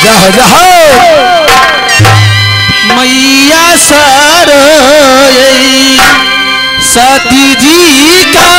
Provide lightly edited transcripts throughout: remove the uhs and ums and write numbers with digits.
जाओ जाओ मैया सरोई सती जी का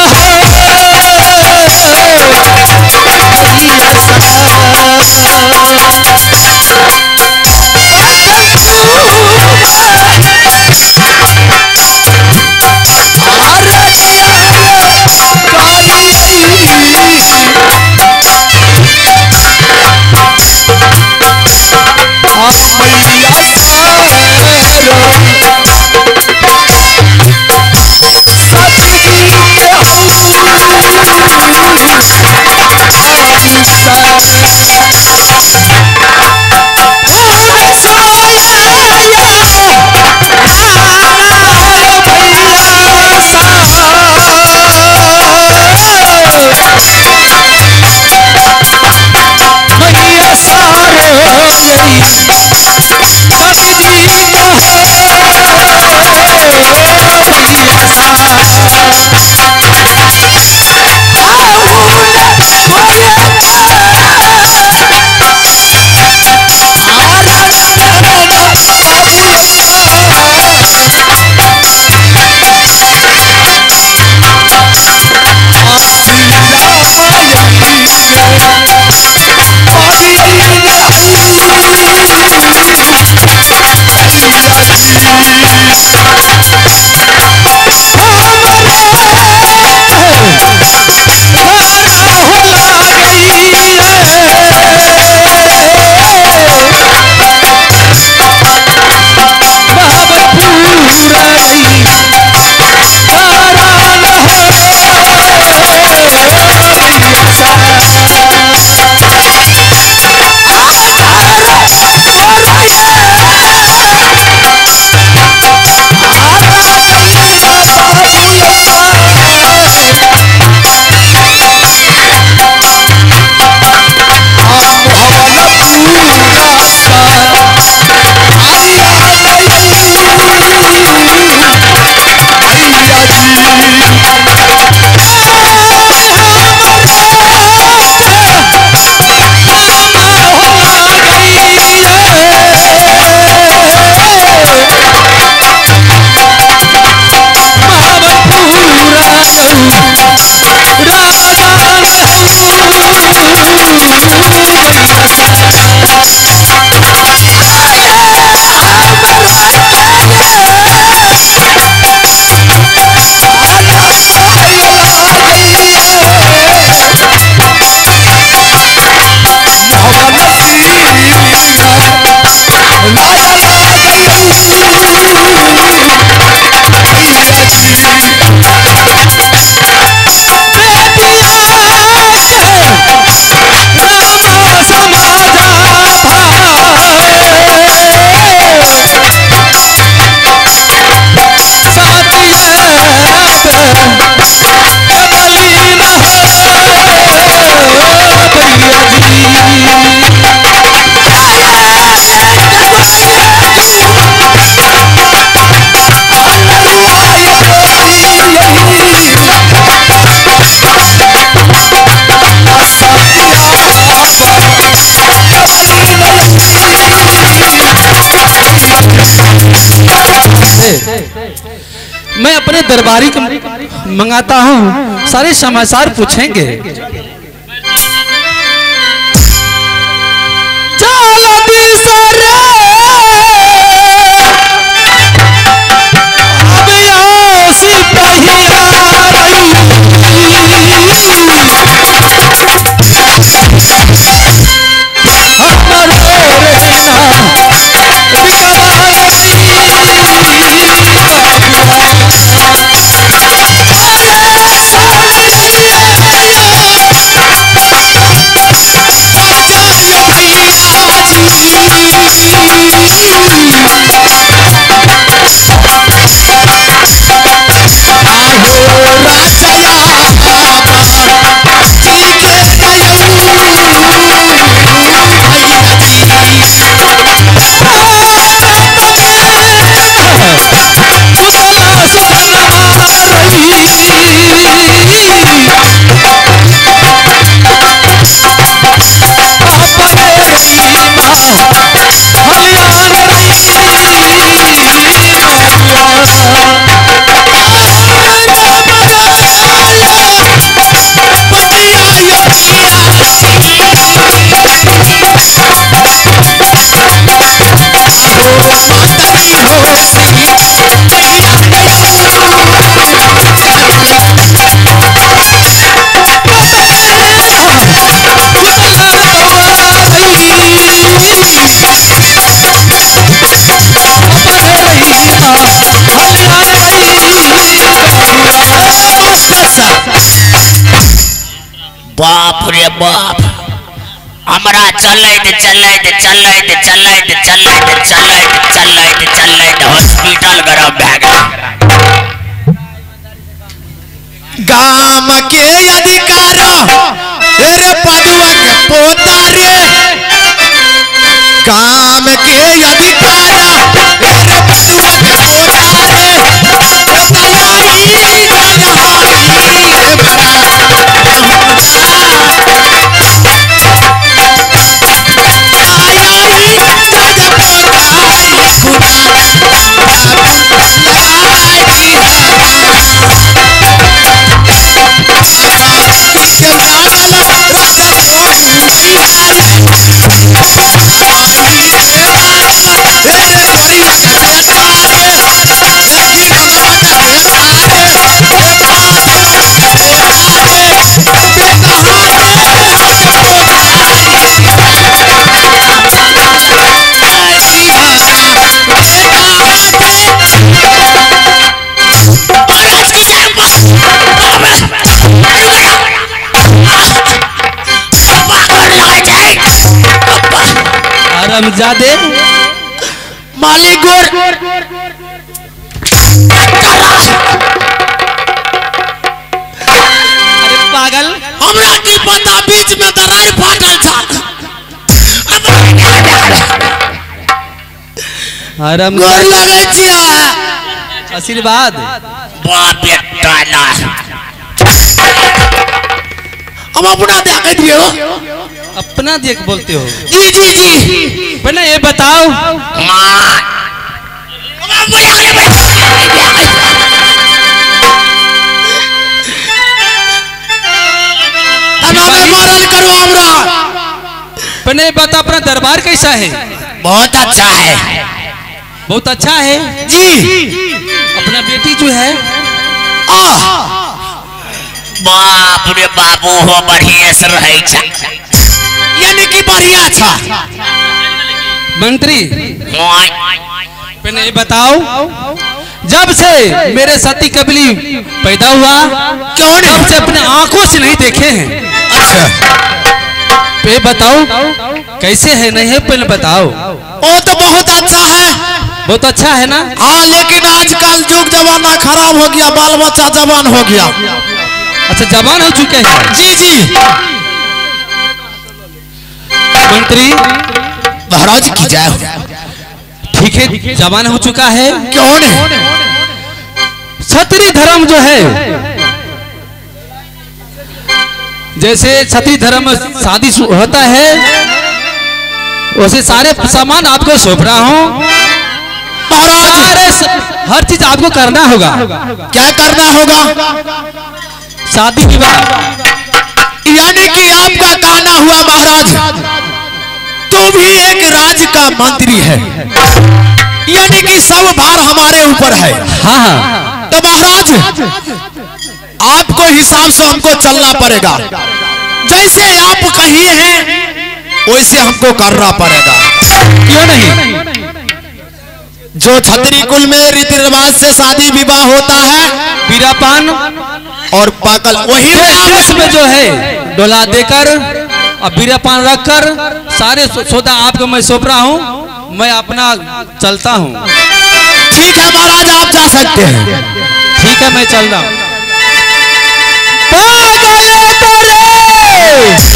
मैं अपने दरबारी को मंगाता हूँ, सारे समाचार पूछेंगे। रे बाप हमरा चलैत हॉस्पिटल गरम भए गेल। गाम के अधिकार रे पदुआ के पोता रे, गाम के अधिकार रे पदुआ के पोता रे, तलाई गजहारी रे बड़ा रमजादे मालिक गोर अरे पागल हमरा की पता बीच में दरार फाटल था। गोर लगे छिया आशीर्वाद बाप बेटा ना हम अपना देख दियो अपना देख बोलते हो। जी जी जी पहले ये बताओ मरल करो हमरा। पहले ये बता अपना दरबार कैसा है? बहुत अच्छा है। बहुत अच्छा है जी। अपना बेटी जो है बाप रे बाबू हो बढ़िया से रहे छ, यानी कि बढ़िया था मंत्री। पहले ये बताओ जब से मेरे सती कबली पैदा हुआ क्यों नहीं? तब से अपने आंखों से नहीं देखे हैं। अच्छा ये बताओ कैसे है नहीं है पहले बताओ। वो तो बहुत अच्छा है। बहुत अच्छा है ना? हाँ लेकिन आजकल युग जमाना खराब हो गया, बाल बच्चा जवान हो गया। अच्छा जवान हो चुके हैं? जी जी मंत्री महाराज की जय। ठीक है जवान हो चुका है। क्यों नहीं? क्षत्रिय धर्म जो है जैसे क्षत्रिय धर्म में शादी होता है वैसे सारे सामान आपको सौंप रहा हूँ। महाराज हर चीज आपको करना होगा। क्या करना होगा? शादी विवाह। यानी कि आपका कहना हुआ महाराज तू भी एक राज का मंत्री है, यानी कि सब भार हमारे ऊपर है। हाँ हाँ तो महाराज आपको हिसाब से हमको चलना पड़ेगा। जैसे आप कहिए हैं वैसे हमको करना पड़ेगा। क्यों नहीं? जो क्षत्रिय कुल में रीति रिवाज से शादी विवाह होता है बीरापान और पाकल वही उसमें जो है डोला देकर और बीरापान रखकर सारे सौदा आपको मैं सौंप रहा हूँ। मैं अपना चलता हूँ। ठीक है महाराज आप जा सकते हैं। ठीक है मैं चल रहा हूँ।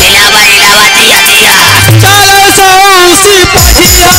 इलावा इलावा दिया दिया चलो सौसी पटिया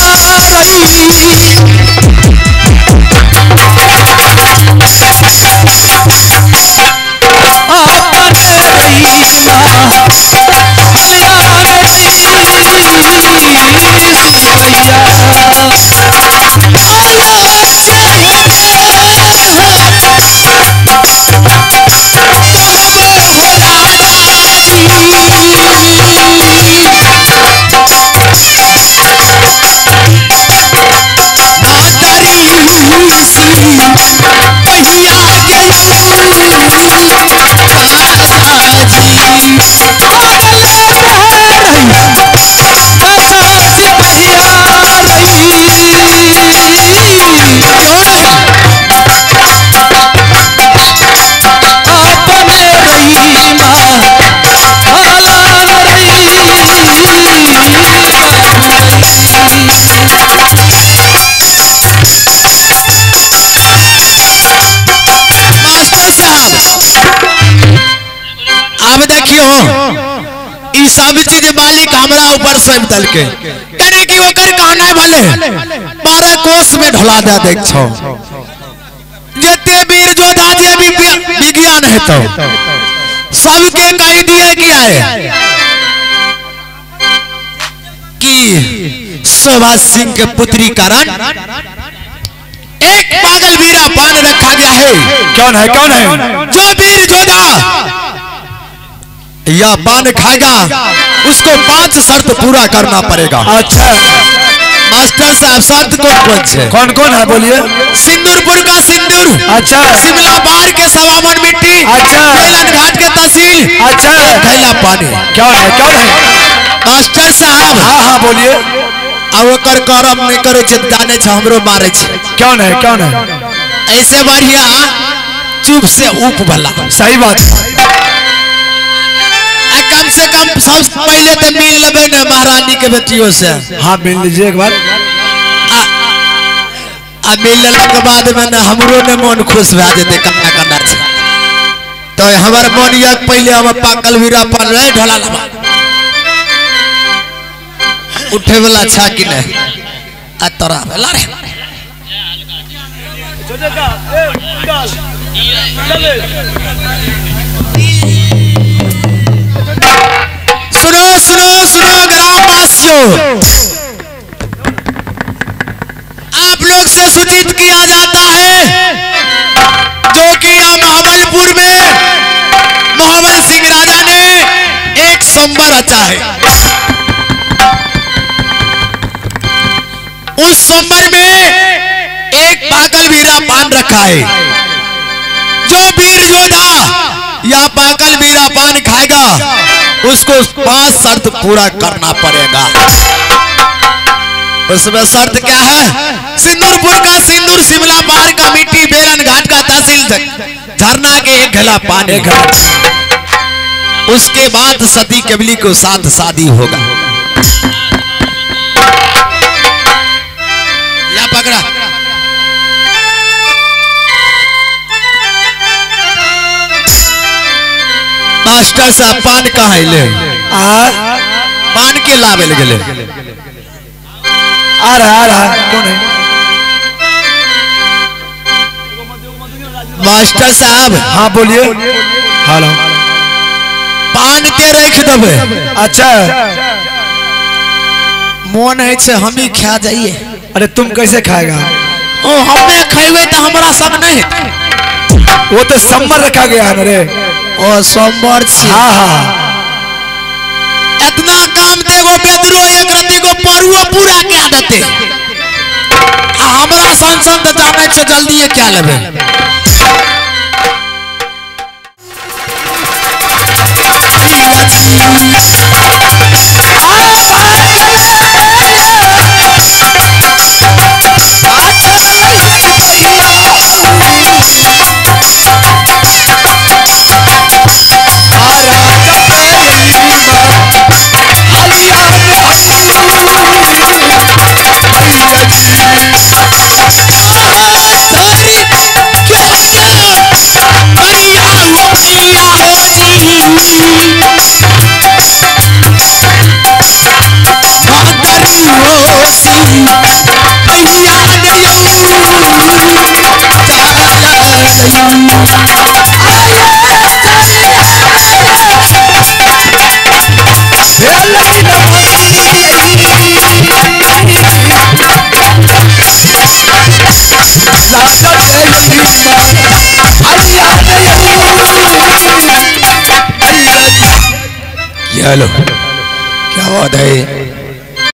साहब अब देखियो ई सब चीज मालिक हमरा ऊपर सब दल के करे कि ओकर कहना भले 12 कोस में ढला दे देख छौ जते वीर योद्धा जे भी विज्ञान है तो सबके कह दिए गया है कि शोभा सिंह के पुत्री कारण एक पागल वीरा पान रखा गया है। कौन है जो वीर योद्धा या पान खाएगा उसको 5 शर्त पूरा करना पड़ेगा। अच्छा मास्टर साहब शर्त कौन कौन है बोलिए। सिंदूरपुर का सिंदूर, अच्छा शिमला बाढ़ के सवामन मिट्टी, अच्छा बेलन घाट के तहसील, अच्छा थैला पानी। कौन है मास्टर साहब हाँ बोलिए। अब ओकर करम नहीं करे जाने छ हमरो मारे छ। कौन है ऐसे बढ़िया चुप से ऊप भला। सही बात। कम से कम सबसे पहले तो मिल लेबे न महारानी के बेटियों से। हाँ मिल लीजिए एक बार। मिल लेला के बाद में न हमरो ने मन खुश भए जेते करना छ। तो हमर मन या पहले हम पाकल वीरा पर रह ढोला लबा उठे वाला छा कि नहीं आ तोरा वाला रे सुनो ग्रामवासियों, आप लोग से सूचित किया जाता है जो कि महाबलपुर में महाबल सिंह राजा ने एक संबर रचा है। उस संबर में एक पागल वीरा पान रखा है। जो वीर योद्धा या पागल वीरा पान खाएगा उसको 5 शर्त पूरा करना पड़ेगा। उसमें शर्त क्या है? सिंदूरपुर का सिंदूर, शिमला बाढ़ का मिट्टी, बेलन घाट का तहसील, झरना के 1 घड़ा पानी। उसके बाद सती केवली को साथ शादी होगा। या पकड़ा मास्टर साहब पान कहाँ ले पान के लावे गले आ रहा कौन है? मास्टर साहब हाँ बोलिए। हेलो पान के रख देवे। अच्छा मन है छे हम ही खा जाइए। अरे तुम कैसे खाएगा? ओ हमें खाइबे तो हमारा सब नहीं। वो तो संबर रखा गया है रे। ओ संबर छी। हाँ इतना काम देगो बेदरो एक रत्ती को परुआ पूरा क्या देते। हमारा संसद तो जाने छे जल्दी ये क्या लेबे। हेलो क्या बात है?